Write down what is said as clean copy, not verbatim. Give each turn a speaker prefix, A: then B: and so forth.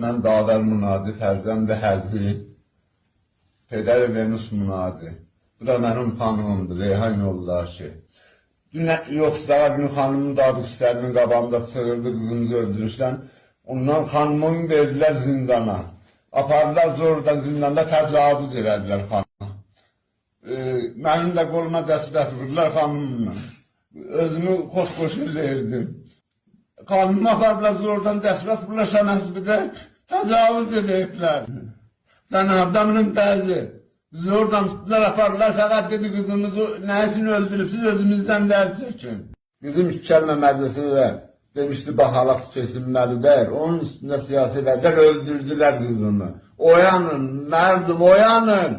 A: Mən Dağdar Munadi, Fərzənd Həzi, Pedər Venus Munadi. Bu da mənim xanımımdır, Reyhan Yoldaşı. Dün yoxsullar günü xanımın dadıqçilərinin qabağında çığırdı, qızımızı öldürürsən. Ondan xanımın verdilər zindana. Apardılar zordan zindanda təcavüz elədilər xanıma. Mənim də qoluma dəstək vurdular xanımımla. Özümü xoş eləyirdim. Xanımı apardılar zordan dəstək vurdular, Şəməsibidə təcavüz ediblər. Cənabdamının bəzi. Bizi oradan tutdular, apardılar, fəqət dedi qızımızı nə üçün öldürübsünüz, özümüzdən dərd çəkin. Qızım iki kəlmə məclisində demişdi, bahalaq kesilməlidir. Onun üstündə siyasi verdilər, öldürdülər qızımı. Oyanın, mərdum, oyanın.